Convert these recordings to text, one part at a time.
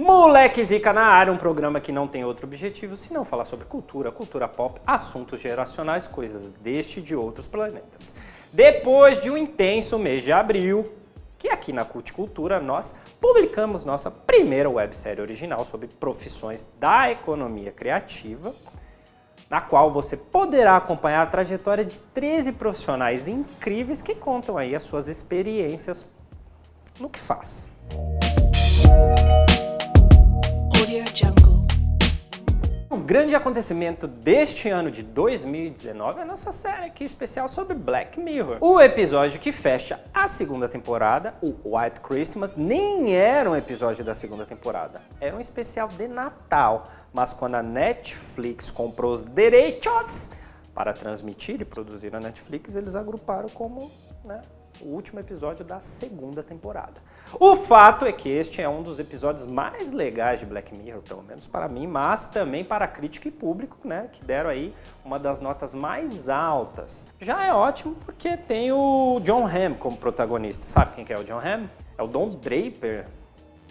Moleque Zica na área, um programa que não tem outro objetivo senão falar sobre cultura, cultura pop, assuntos geracionais, coisas deste e de outros planetas. Depois de um intenso mês de abril, que aqui na Culticultura nós publicamos nossa primeira websérie original sobre profissões da economia criativa, na qual você poderá acompanhar a trajetória de 13 profissionais incríveis que contam aí as suas experiências no que faz. O grande acontecimento deste ano de 2019 é a nossa série aqui especial sobre Black Mirror. O episódio que fecha a segunda temporada, o White Christmas, nem era um episódio da segunda temporada, era um especial de Natal. Mas quando a Netflix comprou os direitos para transmitir e produzir a Netflix, eles agruparam como, o último episódio da segunda temporada. O fato é que este é um dos episódios mais legais de Black Mirror, pelo menos para mim, mas também para a crítica e público, que deram aí uma das notas mais altas. Já é ótimo porque tem o Jon Hamm como protagonista. Sabe quem que é o Jon Hamm? É o Don Draper,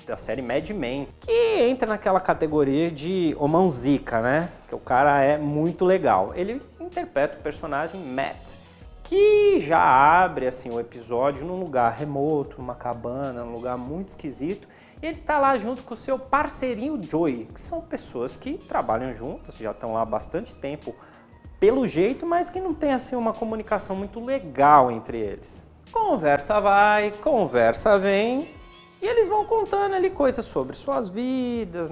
da série Mad Men, que entra naquela categoria de Homão Zica, que o cara é muito legal. Ele interpreta o personagem Matt, que já abre assim o episódio num lugar remoto, numa cabana, num lugar muito esquisito. E ele tá lá junto com o seu parceirinho Joey, que são pessoas que trabalham juntas, já estão lá há bastante tempo pelo jeito, mas que não tem assim uma comunicação muito legal entre eles. Conversa vai, conversa vem, e eles vão contando ali coisas sobre suas vidas,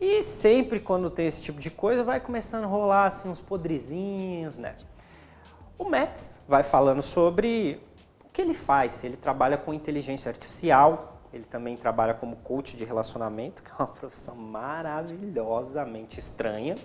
E sempre quando tem esse tipo de coisa, vai começando a rolar assim uns podrezinhos, O Matt vai falando sobre o que ele faz, se ele trabalha com inteligência artificial, ele também trabalha como coach de relacionamento, que é uma profissão maravilhosamente estranha.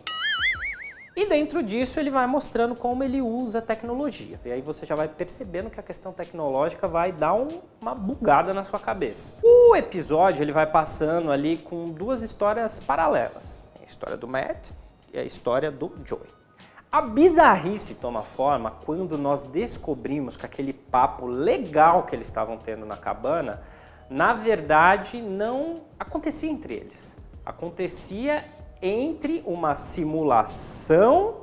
E dentro disso ele vai mostrando como ele usa a tecnologia. E aí você já vai percebendo que a questão tecnológica vai dar uma bugada na sua cabeça. O episódio ele vai passando ali com duas histórias paralelas. A história do Matt e a história do Joey. A bizarrice toma forma quando nós descobrimos que aquele papo legal que eles estavam tendo na cabana, na verdade não acontecia entre eles. Acontecia entre uma simulação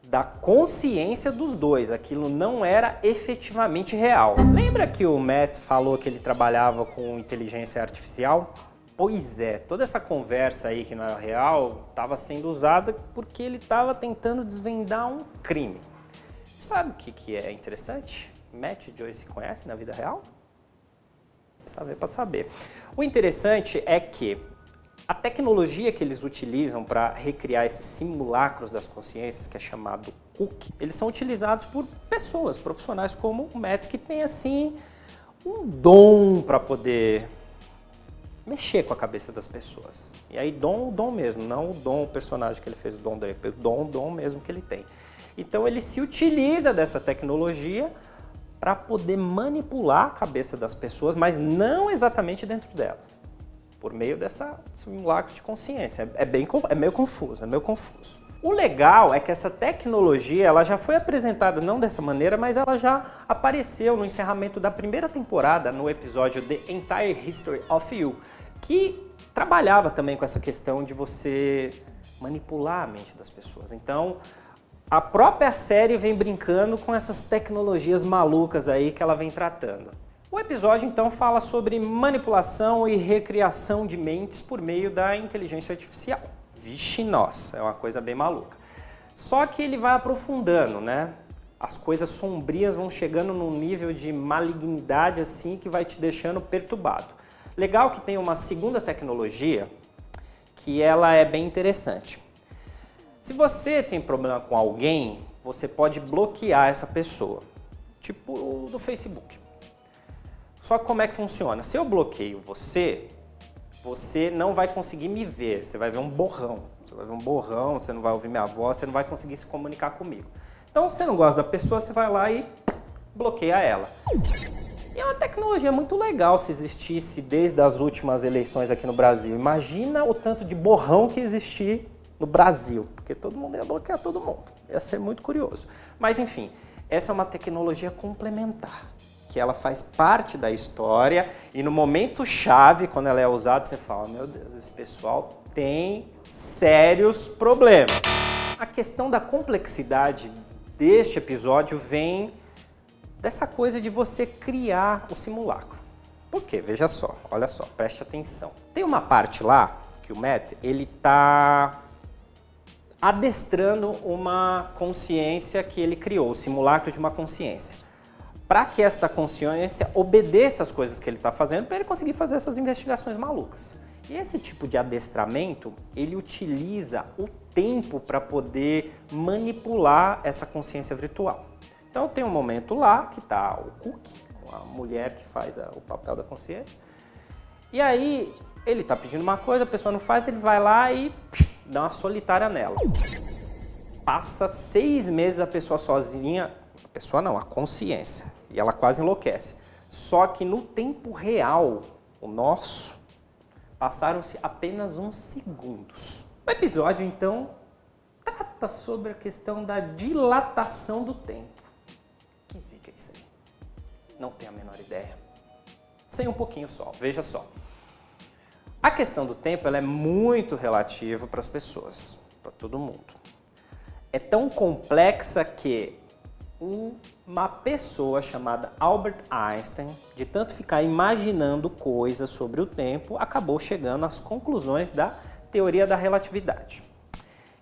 da consciência dos dois. Aquilo não era efetivamente real. Lembra que o Matt falou que ele trabalhava com inteligência artificial? Pois é, toda essa conversa aí que não era real estava sendo usada porque ele estava tentando desvendar um crime. Sabe o que é interessante? Matt e Joey se conhecem na vida real? Precisa ver para saber. O interessante é que a tecnologia que eles utilizam para recriar esses simulacros das consciências, que é chamado Cook, eles são utilizados por pessoas, profissionais como o Matt, que tem assim um dom para poder mexer com a cabeça das pessoas. E aí o dom mesmo, não o dom, o personagem que ele fez, o Don Draper, o dom mesmo que ele tem. Então ele se utiliza dessa tecnologia para poder manipular a cabeça das pessoas, mas não exatamente dentro delas, por meio dessa simulacro de consciência. É meio confuso. O legal é que essa tecnologia ela já foi apresentada não dessa maneira, mas ela já apareceu no encerramento da primeira temporada, no episódio The Entire History of You, que trabalhava também com essa questão de você manipular a mente das pessoas. Então, a própria série vem brincando com essas tecnologias malucas aí que ela vem tratando. O episódio, então, fala sobre manipulação e recriação de mentes por meio da inteligência artificial. Vixe, nossa, é uma coisa bem maluca. Só que ele vai aprofundando, As coisas sombrias vão chegando num nível de malignidade assim que vai te deixando perturbado. Legal que tem uma segunda tecnologia que ela é bem interessante. Se você tem problema com alguém, você pode bloquear essa pessoa, tipo do Facebook. Só que como é que funciona? Se eu bloqueio você não vai conseguir me ver, você vai ver um borrão. Você não vai ouvir minha voz, você não vai conseguir se comunicar comigo. Então, se você não gosta da pessoa, você vai lá e bloqueia ela. E é uma tecnologia muito legal se existisse desde as últimas eleições aqui no Brasil. Imagina o tanto de borrão que existir no Brasil, porque todo mundo ia bloquear todo mundo. Ia ser muito curioso. Mas, enfim, essa é uma tecnologia complementar, porque ela faz parte da história e no momento chave, quando ela é usada, você fala, meu Deus, esse pessoal tem sérios problemas. A questão da complexidade deste episódio vem dessa coisa de você criar o simulacro. Por quê? Veja só, olha só, preste atenção. Tem uma parte lá que o Matt, ele tá adestrando uma consciência que ele criou, o simulacro de uma consciência. Para que esta consciência obedeça às coisas que ele está fazendo, para ele conseguir fazer essas investigações malucas. E esse tipo de adestramento, ele utiliza o tempo para poder manipular essa consciência virtual. Então tem um momento lá que está o Cook, a mulher que faz o papel da consciência, e aí ele está pedindo uma coisa, a pessoa não faz, ele vai lá e dá uma solitária nela. Passa 6 meses a pessoa sozinha, a pessoa não, a consciência, e ela quase enlouquece. Só que no tempo real, o nosso, passaram-se apenas uns segundos. O episódio, então, trata sobre a questão da dilatação do tempo. Que zica é isso aí? Não tenho a menor ideia. Sei um pouquinho só, veja só. A questão do tempo ela é muito relativa para as pessoas, para todo mundo. É tão complexa que uma pessoa chamada Albert Einstein, de tanto ficar imaginando coisas sobre o tempo, acabou chegando às conclusões da teoria da relatividade,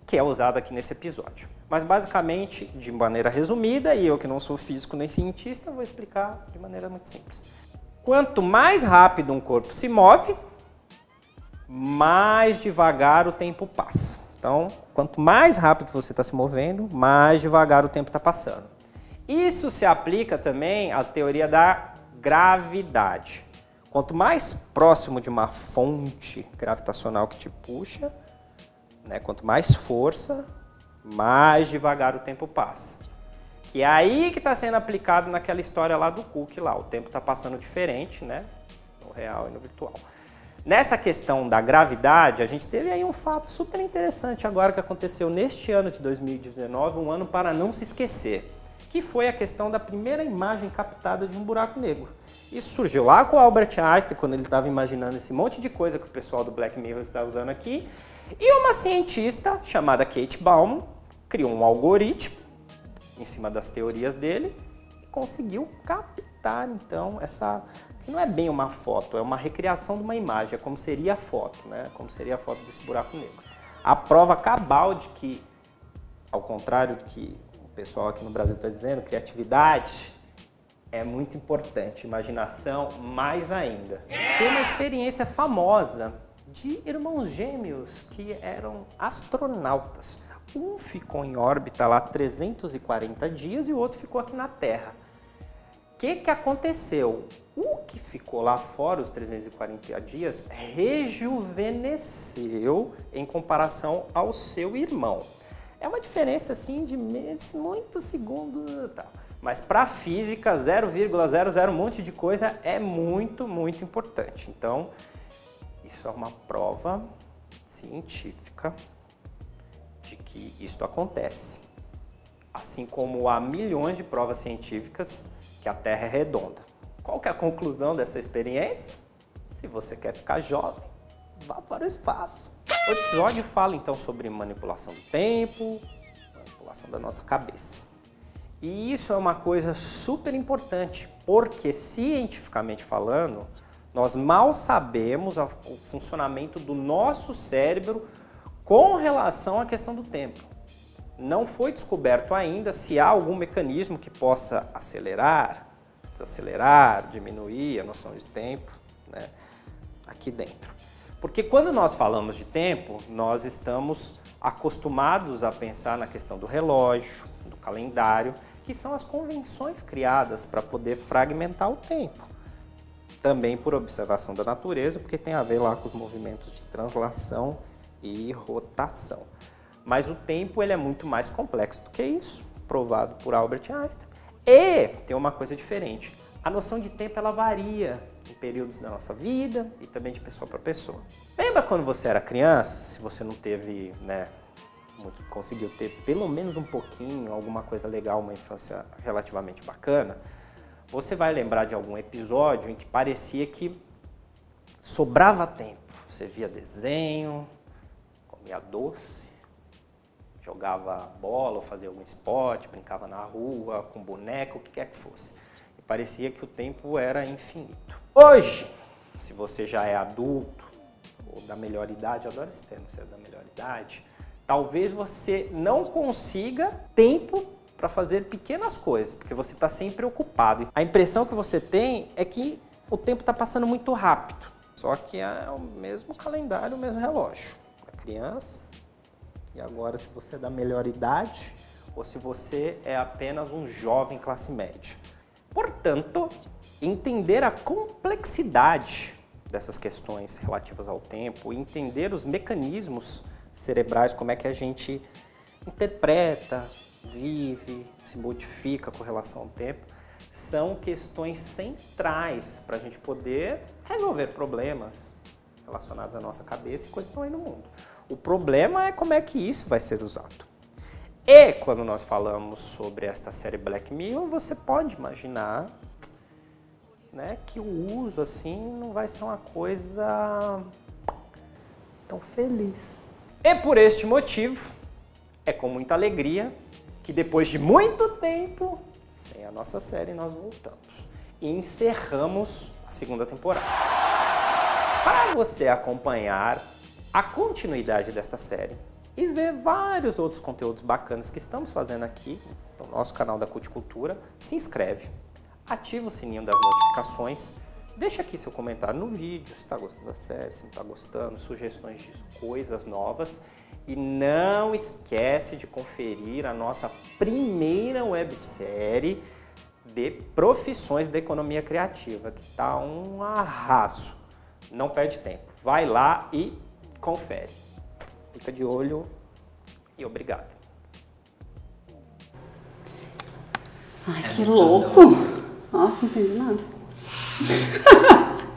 que é usada aqui nesse episódio. Mas basicamente, de maneira resumida, e eu que não sou físico nem cientista, vou explicar de maneira muito simples. Quanto mais rápido um corpo se move, mais devagar o tempo passa. Então, quanto mais rápido você está se movendo, mais devagar o tempo está passando. Isso se aplica também à teoria da gravidade. Quanto mais próximo de uma fonte gravitacional que te puxa, né, quanto mais força, mais devagar o tempo passa. Que é aí que está sendo aplicado naquela história lá do Cook lá. O tempo está passando diferente, né, no real e no virtual. Nessa questão da gravidade, a gente teve aí um fato super interessante agora que aconteceu neste ano de 2019, um ano para não se esquecer, que foi a questão da primeira imagem captada de um buraco negro. Isso surgiu lá com o Albert Einstein, quando ele estava imaginando esse monte de coisa que o pessoal do Black Mirror está usando aqui, e uma cientista chamada Kate Bauman criou um algoritmo em cima das teorias dele e conseguiu captar, então, essa... que não é bem uma foto, é uma recriação de uma imagem, é como seria a foto, né? Como seria a foto desse buraco negro. A prova cabal de que, ao contrário do que o pessoal aqui no Brasil está dizendo, criatividade é muito importante, imaginação mais ainda. Tem uma experiência famosa de irmãos gêmeos que eram astronautas. Um ficou em órbita lá 340 dias e o outro ficou aqui na Terra. O que aconteceu? O que ficou lá fora, os 340 dias, rejuvenesceu em comparação ao seu irmão. É uma diferença assim de muitos segundos e tal. Mas para a física, 0,00 um monte de coisa é muito, muito importante. Então, isso é uma prova científica de que isto acontece. Assim como há milhões de provas científicas que a Terra é redonda. Qual que é a conclusão dessa experiência? Se você quer ficar jovem, vá para o espaço. O episódio fala então sobre manipulação do tempo, manipulação da nossa cabeça. E isso é uma coisa super importante, porque cientificamente falando, nós mal sabemos o funcionamento do nosso cérebro com relação à questão do tempo. Não foi descoberto ainda se há algum mecanismo que possa acelerar, desacelerar, diminuir a noção de tempo, né, aqui dentro. Porque quando nós falamos de tempo, nós estamos acostumados a pensar na questão do relógio, do calendário, que são as convenções criadas para poder fragmentar o tempo. Também por observação da natureza, porque tem a ver lá com os movimentos de translação e rotação. Mas o tempo ele é muito mais complexo do que isso, provado por Albert Einstein. E tem uma coisa diferente, a noção de tempo ela varia em períodos da nossa vida e também de pessoa para pessoa. Lembra quando você era criança, se você não teve, né, conseguiu ter pelo menos um pouquinho, alguma coisa legal, uma infância relativamente bacana, você vai lembrar de algum episódio em que parecia que sobrava tempo. Você via desenho, comia doce, jogava bola ou fazia algum esporte, brincava na rua, com boneco, o que quer que fosse. E parecia que o tempo era infinito. Hoje, se você já é adulto, ou da melhor idade, eu adoro esse termo, você é da melhor idade, talvez você não consiga tempo para fazer pequenas coisas, porque você está sempre ocupado. A impressão que você tem é que o tempo está passando muito rápido, só que é o mesmo calendário, o mesmo relógio da criança. E agora, se você é da melhor idade ou se você é apenas um jovem classe média. Portanto, entender a complexidade dessas questões relativas ao tempo, entender os mecanismos cerebrais, como é que a gente interpreta, vive, se modifica com relação ao tempo, são questões centrais para a gente poder resolver problemas relacionados à nossa cabeça e coisas que estão aí no mundo. O problema é como é que isso vai ser usado. E quando nós falamos sobre esta série Black Mirror, você pode imaginar, né, que o uso assim não vai ser uma coisa tão feliz. E por este motivo, é com muita alegria que depois de muito tempo, sem a nossa série, nós voltamos e encerramos a segunda temporada. Para você acompanhar a continuidade desta série e ver vários outros conteúdos bacanas que estamos fazendo aqui no nosso canal da Culticultura, se inscreve, ativa o sininho das notificações, deixa aqui seu comentário no vídeo, se está gostando da série, se não está gostando, sugestões de coisas novas. E não esquece de conferir a nossa primeira websérie de profissões da economia criativa, que está um arraso. Não perde tempo, vai lá e confere. Fica de olho e obrigado. Ai, que louco! Nossa, não entendi nada.